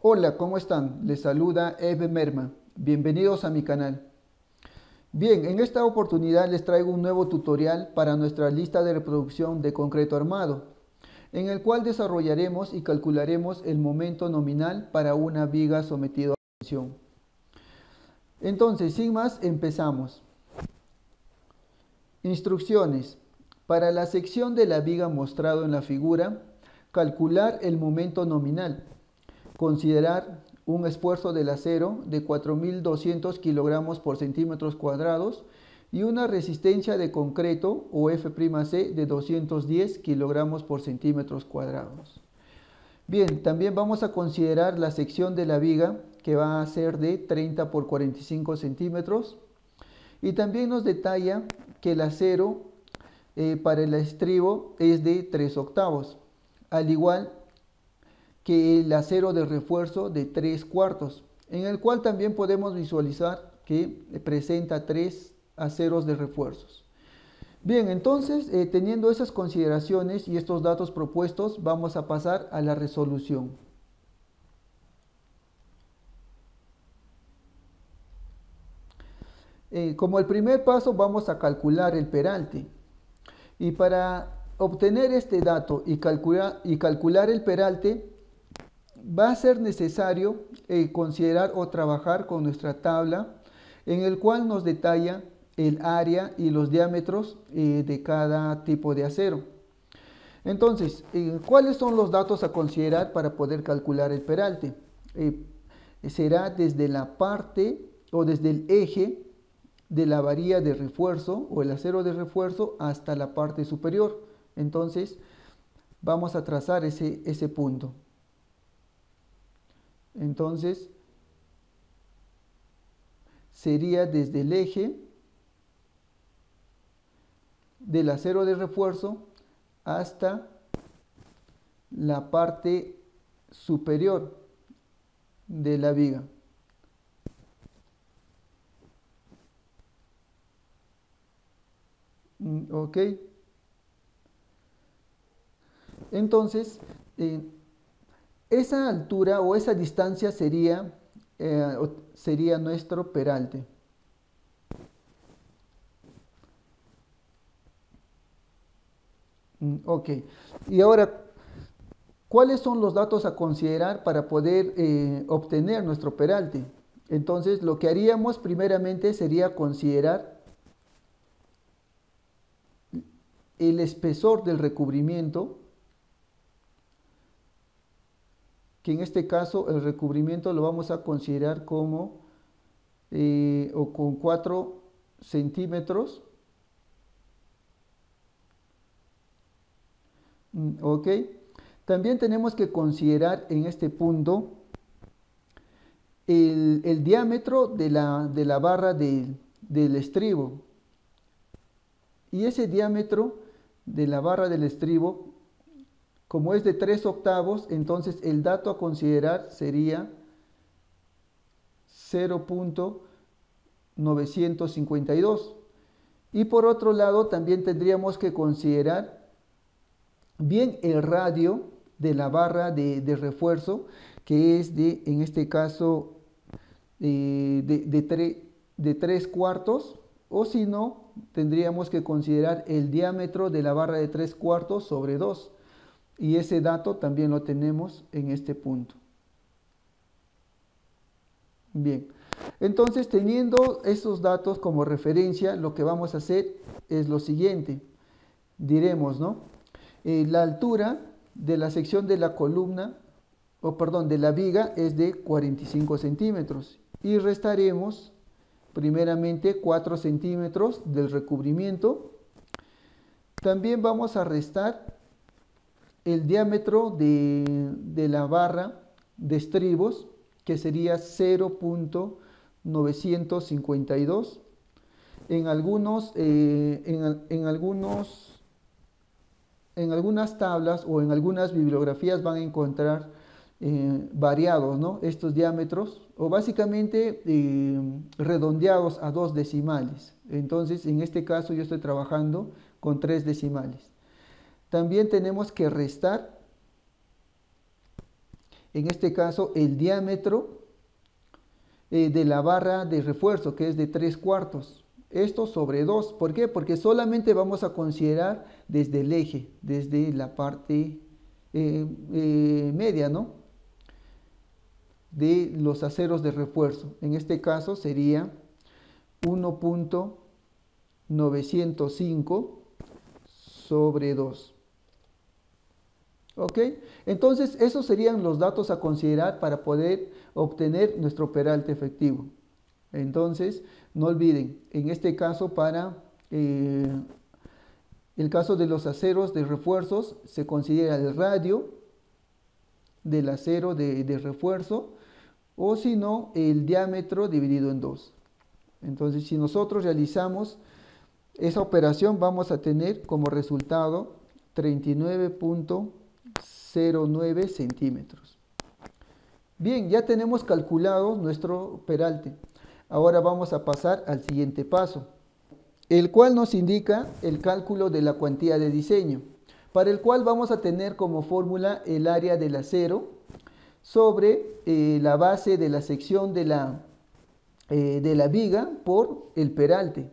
Hola, ¿cómo están? Les saluda Eve Merma. Bienvenidos a mi canal. Bien, en esta oportunidad les traigo un nuevo tutorial para nuestra lista de reproducción de concreto armado, en el cual desarrollaremos y calcularemos el momento nominal para una viga sometida a tensión. Entonces, sin más, empezamos. Instrucciones. Para la sección de la viga mostrado en la figura, calcular el momento nominal. Considerar un esfuerzo del acero de 4.200 kilogramos por centímetros cuadrados y una resistencia de concreto o F'C de 210 kilogramos por centímetros cuadrados. Bien, también vamos a considerar la sección de la viga que va a ser de 30 por 45 centímetros y también nos detalla que el acero para el estribo es de 3/8, al igual que el acero de refuerzo de 3/4, en el cual también podemos visualizar que presenta 3 aceros de refuerzos. Bien, entonces teniendo esas consideraciones y estos datos propuestos, vamos a pasar a la resolución. Como el primer paso vamos a calcular el peralte, y para obtener este dato y calcular el peralte va a ser necesario considerar o trabajar con nuestra tabla en el cual nos detalla el área y los diámetros de cada tipo de acero. Entonces, ¿cuáles son los datos a considerar para poder calcular el peralte? Será desde la parte o desde el eje de la varilla de refuerzo o el acero de refuerzo hasta la parte superior. Entonces, vamos a trazar ese punto. Entonces, sería desde el eje del acero de refuerzo hasta la parte superior de la viga. Ok. Entonces, esa altura o esa distancia sería nuestro peralte. Ok. Y ahora, ¿cuáles son los datos a considerar para poder obtener nuestro peralte? Entonces, lo que haríamos primeramente sería considerar el espesor del recubrimiento, que en este caso el recubrimiento lo vamos a considerar como o con 4 centímetros. Ok. También tenemos que considerar en este punto el diámetro de la barra del estribo. Y ese diámetro de la barra del estribo, como es de 3/8, entonces el dato a considerar sería 0.952. Y por otro lado, también tendríamos que considerar bien el radio de la barra de refuerzo, que es en este caso, de 3/4, o si no, tendríamos que considerar el diámetro de la barra de 3/4 sobre 2. Y ese dato también lo tenemos en este punto. Bien, entonces teniendo esos datos como referencia, lo que vamos a hacer es lo siguiente. Diremos, ¿no? La altura de la sección de la columna, o perdón, de la viga es de 45 centímetros. Y restaremos primeramente 4 centímetros del recubrimiento. También vamos a restar el diámetro de la barra de estribos, que sería 0.952. En algunas tablas o en algunas bibliografías van a encontrar variados, ¿no?, estos diámetros, o básicamente redondeados a 2 decimales. Entonces, en este caso yo estoy trabajando con 3 decimales. También tenemos que restar en este caso, el diámetro de la barra de refuerzo, que es de 3/4. Esto sobre 2. ¿Por qué? Porque solamente vamos a considerar desde el eje, desde la parte media, ¿no? De los aceros de refuerzo. En este caso sería 1.905 sobre 2. ¿Ok? Entonces, esos serían los datos a considerar para poder obtener nuestro peralte efectivo. Entonces, no olviden, en este caso, para el caso de los aceros de refuerzos, se considera el radio del acero de refuerzo, o si no, el diámetro dividido en 2. Entonces, si nosotros realizamos esa operación, vamos a tener como resultado 39.09 centímetros. Bien, ya tenemos calculado nuestro peralte. Ahora vamos a pasar al siguiente paso, el cual nos indica el cálculo de la cuantía de diseño, para el cual vamos a tener como fórmula el área del acero sobre la base de la sección de la viga por el peralte.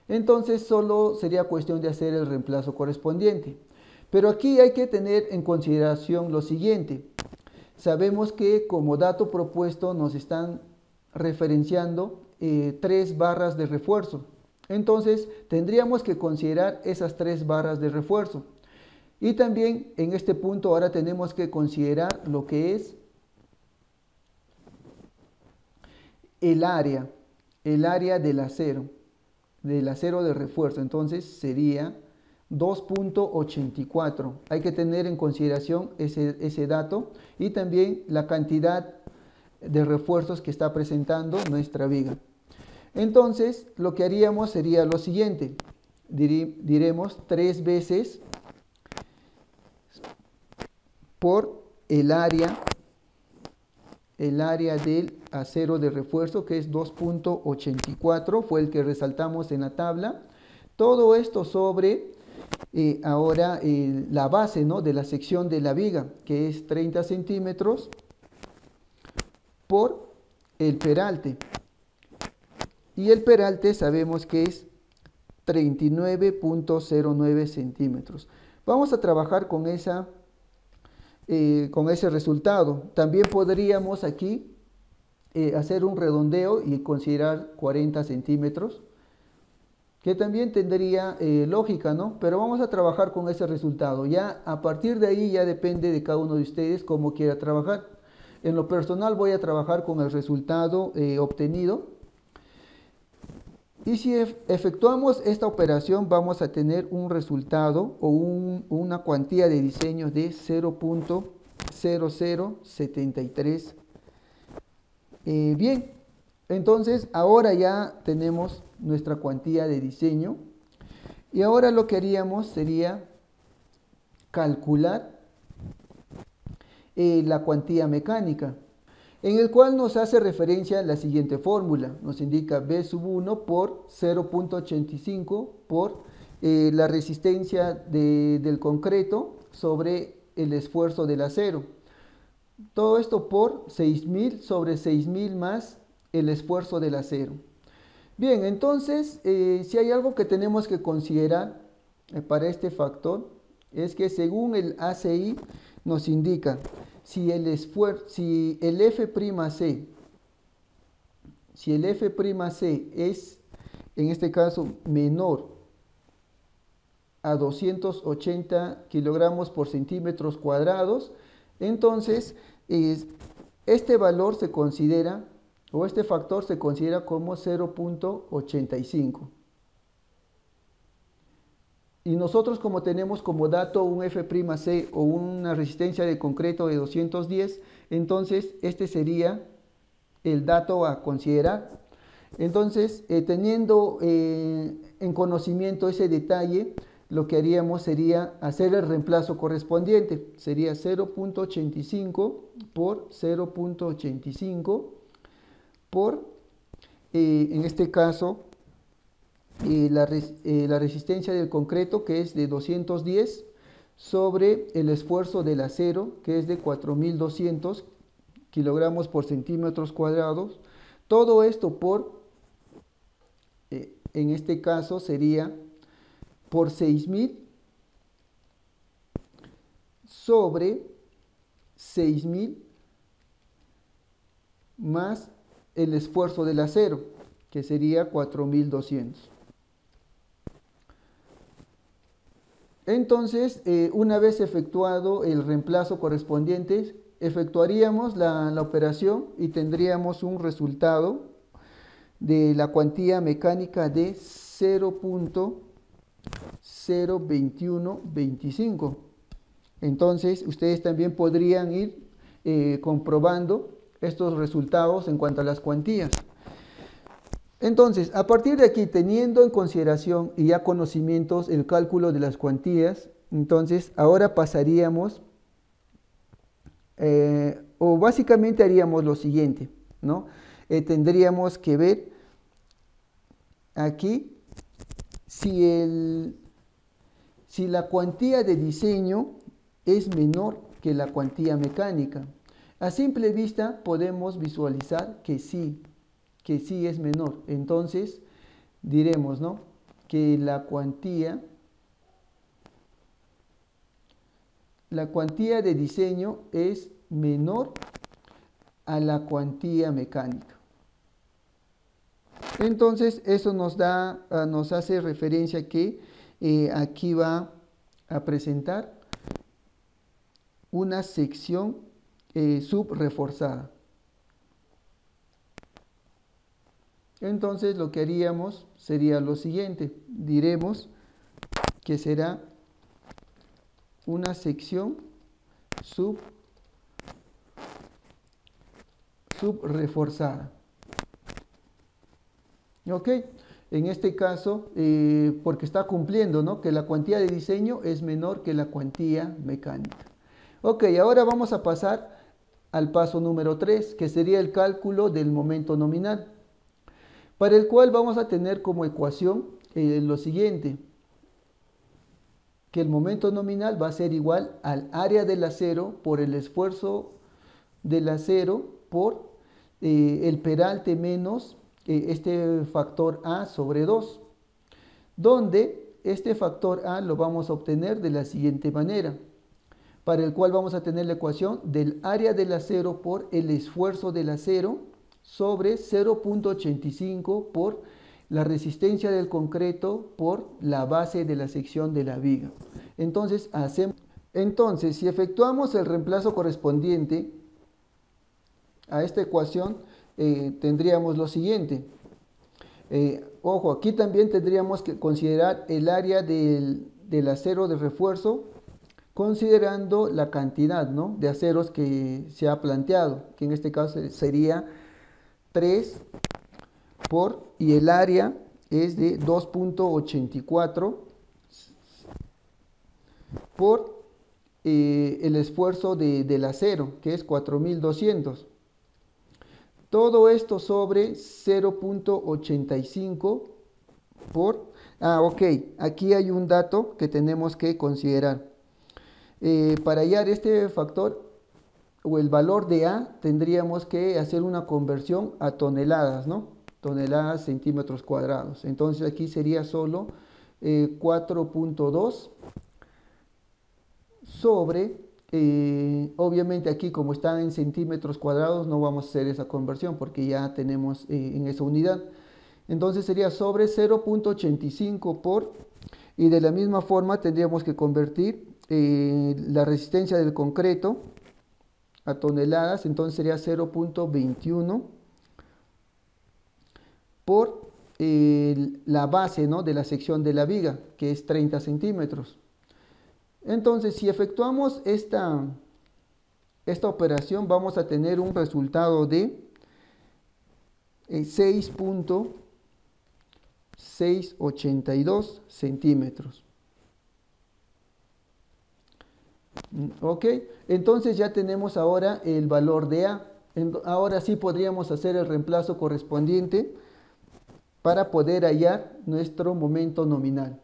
Entonces solo sería cuestión de hacer el reemplazo correspondiente. Pero aquí hay que tener en consideración lo siguiente. Sabemos que como dato propuesto nos están referenciando 3 barras de refuerzo. Entonces tendríamos que considerar esas 3 barras de refuerzo. Y también en este punto ahora tenemos que considerar lo que es el área del acero de refuerzo. Entonces sería 2.84. Hay que tener en consideración ese dato y también la cantidad de refuerzos que está presentando nuestra viga. Entonces lo que haríamos sería lo siguiente. Diremos 3 veces por el área del acero de refuerzo, que es 2.84, fue el que resaltamos en la tabla. Todo esto sobre ahora la base, ¿no?, de la sección de la viga, que es 30 centímetros, por el peralte. Y el peralte sabemos que es 39.09 centímetros. Vamos a trabajar con ese resultado. También podríamos aquí hacer un redondeo y considerar 40 centímetros, que también tendría lógica, ¿no? Pero vamos a trabajar con ese resultado. Ya a partir de ahí ya depende de cada uno de ustedes cómo quiera trabajar. En lo personal voy a trabajar con el resultado obtenido. Y si efectuamos esta operación vamos a tener un resultado o una cuantía de diseño de 0.0073. Bien, entonces ahora ya tenemos nuestra cuantía de diseño y ahora lo que haríamos sería calcular la cuantía mecánica, en el cual nos hace referencia a la siguiente fórmula. Nos indica B sub 1 por 0.85 por la resistencia del concreto sobre el esfuerzo del acero. Todo esto por 6.000 sobre 6.000 más el esfuerzo del acero. Bien, entonces, si hay algo que tenemos que considerar para este factor, es que según el ACI nos indica si el F'C es, en este caso, menor a 280 kilogramos por centímetros cuadrados, entonces este valor se considera, o este factor se considera como 0.85. Y nosotros, como tenemos como dato un F'C o una resistencia de concreto de 210, entonces este sería el dato a considerar. Entonces, teniendo en conocimiento ese detalle, lo que haríamos sería hacer el reemplazo correspondiente. Sería 0.85 por 0.85 por, en este caso, la resistencia del concreto, que es de 210, sobre el esfuerzo del acero, que es de 4.200, kilogramos por centímetros cuadrados. Todo esto en este caso sería por 6.000 sobre 6.000 más el esfuerzo del acero, que sería 4.200. Entonces, una vez efectuado el reemplazo correspondiente, efectuaríamos la operación y tendríamos un resultado de la cuantía mecánica de 0.02125. Entonces, ustedes también podrían ir comprobando estos resultados en cuanto a las cuantías. Entonces, a partir de aquí, teniendo en consideración y ya conocimientos el cálculo de las cuantías, entonces ahora pasaríamos, o básicamente haríamos lo siguiente, ¿no? Tendríamos que ver aquí si la cuantía de diseño es menor que la cuantía mecánica. A simple vista podemos visualizar que sí es menor. Entonces diremos, ¿no?, que la cuantía de diseño es menor a la cuantía mecánica. Entonces eso nos hace referencia que aquí va a presentar una sección subreforzada. Entonces lo que haríamos sería lo siguiente, diremos que será una sección subreforzada. Ok, en este caso, porque está cumpliendo, ¿no?, que la cuantía de diseño es menor que la cuantía mecánica. Ok, ahora vamos a pasar al paso número 3, que sería el cálculo del momento nominal, para el cual vamos a tener como ecuación lo siguiente, que el momento nominal va a ser igual al área del acero por el esfuerzo del acero por el peralte menos este factor A sobre 2, donde este factor A lo vamos a obtener de la siguiente manera, para el cual vamos a tener la ecuación del área del acero por el esfuerzo del acero sobre 0.85 por la resistencia del concreto por la base de la sección de la viga. Entonces, si efectuamos el reemplazo correspondiente a esta ecuación, tendríamos lo siguiente. Ojo, aquí también tendríamos que considerar el área del acero de refuerzo, considerando la cantidad, ¿no?, de aceros que se ha planteado, que en este caso sería 3 y el área es de 2.84 por el esfuerzo del acero, que es 4.200. Todo esto sobre 0.85 por... ok, aquí hay un dato que tenemos que considerar. Para hallar este factor o el valor de A, tendríamos que hacer una conversión a toneladas, ¿no?, toneladas centímetros cuadrados. Entonces aquí sería solo 4.2 sobre, obviamente aquí como están en centímetros cuadrados no vamos a hacer esa conversión porque ya tenemos en esa unidad. Entonces sería sobre 0.85 por, y de la misma forma tendríamos que convertir la resistencia del concreto a toneladas, entonces sería 0.21 por la base, ¿no?, de la sección de la viga, que es 30 centímetros. Entonces, si efectuamos esta operación, vamos a tener un resultado de 6.682 centímetros. Ok, entonces ya tenemos ahora el valor de A. Ahora sí podríamos hacer el reemplazo correspondiente para poder hallar nuestro momento nominal.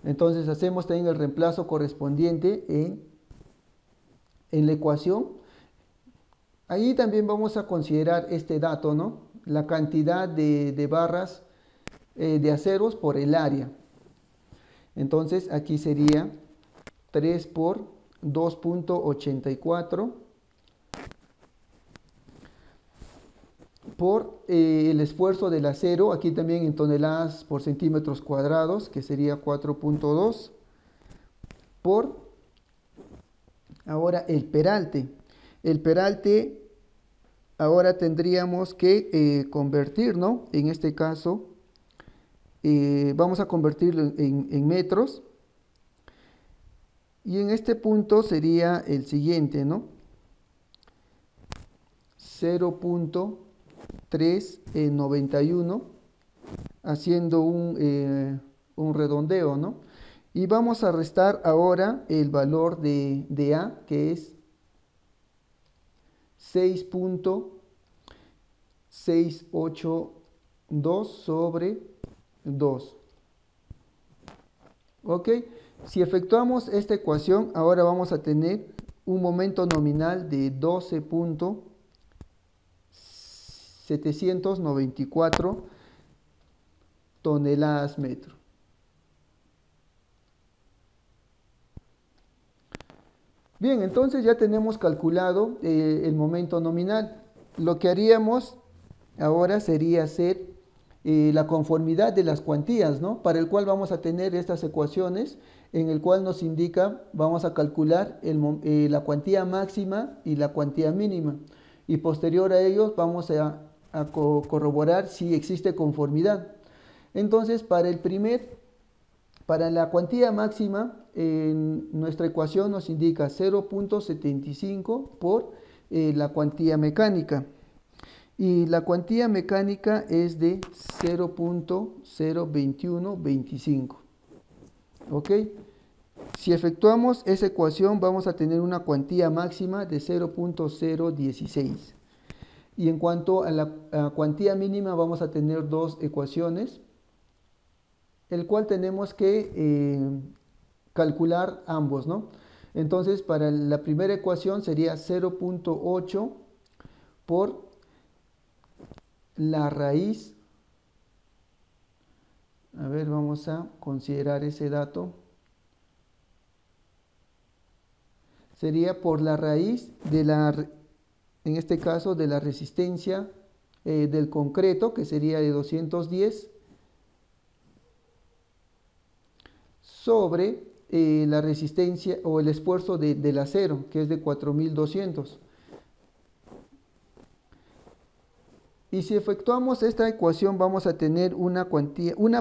Entonces hacemos también el reemplazo correspondiente en la ecuación. Ahí también vamos a considerar este dato, ¿no? La cantidad de barras de aceros por el área. Entonces aquí sería 3 por 2.84 por el esfuerzo del acero, aquí también en toneladas por centímetros cuadrados, que sería 4.2 por ahora el peralte. El peralte ahora tendríamos que convertir, ¿no? En este caso vamos a convertirlo en metros. Y en este punto sería el siguiente, ¿no? 0.391, haciendo un redondeo, ¿no? Y vamos a restar ahora el valor de A, que es 6.682 sobre 2. ¿Ok? Si efectuamos esta ecuación, ahora vamos a tener un momento nominal de 12.794 toneladas metro. Bien, entonces ya tenemos calculado el momento nominal. Lo que haríamos ahora sería hacer la conformidad de las cuantías, ¿no? Para el cual vamos a tener estas ecuaciones en el cual nos indica, vamos a calcular la cuantía máxima y la cuantía mínima. Y posterior a ello vamos a corroborar si existe conformidad. Entonces, para la cuantía máxima, nuestra ecuación nos indica 0.75 por la cuantía mecánica. Y la cuantía mecánica es de 0.02125. ¿Ok? Si efectuamos esa ecuación, vamos a tener una cuantía máxima de 0.016. Y en cuanto a la cuantía mínima, vamos a tener dos ecuaciones, el cual tenemos que calcular ambos, ¿no? Entonces, para la primera ecuación sería 0.8 por la raíz. A ver, vamos a considerar ese dato. Sería por la raíz en este caso, de la resistencia del concreto, que sería de 210, sobre la resistencia o el esfuerzo del acero, que es de 4200. Y si efectuamos esta ecuación, vamos a tener una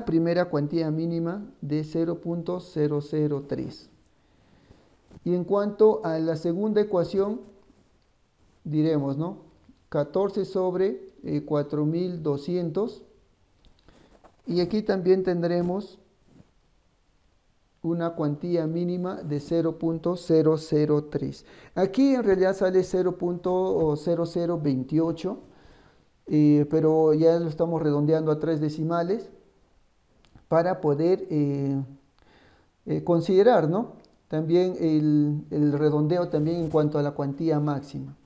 primera cuantía mínima de 0.003. Y en cuanto a la segunda ecuación, diremos, ¿no? 14 sobre 4200. Y aquí también tendremos una cuantía mínima de 0.003. Aquí en realidad sale 0.0028. Pero ya lo estamos redondeando a 3 decimales para poder considerar, ¿no? También el redondeo también en cuanto a la cuantía máxima.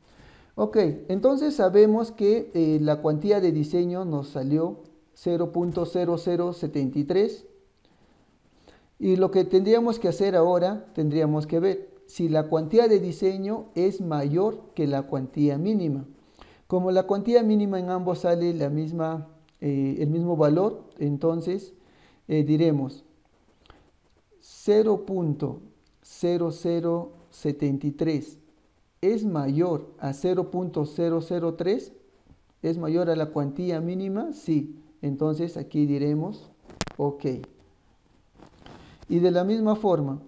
Ok, entonces sabemos que la cuantía de diseño nos salió 0.0073 y lo que tendríamos que hacer ahora, tendríamos que ver si la cuantía de diseño es mayor que la cuantía mínima. Como la cuantía mínima en ambos sale el mismo valor, entonces diremos 0.0073 es mayor a 0.003, es mayor a la cuantía mínima, sí. Entonces aquí diremos OK. Y de la misma forma,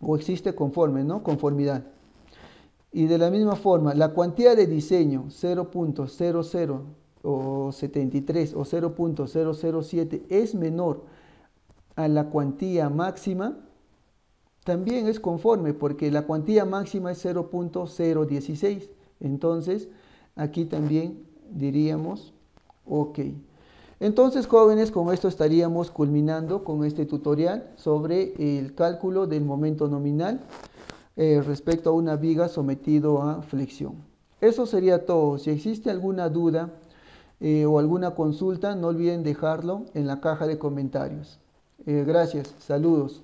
o existe conforme, ¿no? Conformidad. Y de la misma forma, la cuantía de diseño 0.00 o 73 o 0.007 es menor a la cuantía máxima, también es conforme porque la cuantía máxima es 0.016. Entonces, aquí también diríamos OK. Entonces, jóvenes, con esto estaríamos culminando con este tutorial sobre el cálculo del momento nominal respecto a una viga sometido a flexión. Eso sería todo. Si existe alguna duda o alguna consulta, no olviden dejarlo en la caja de comentarios. Gracias, saludos.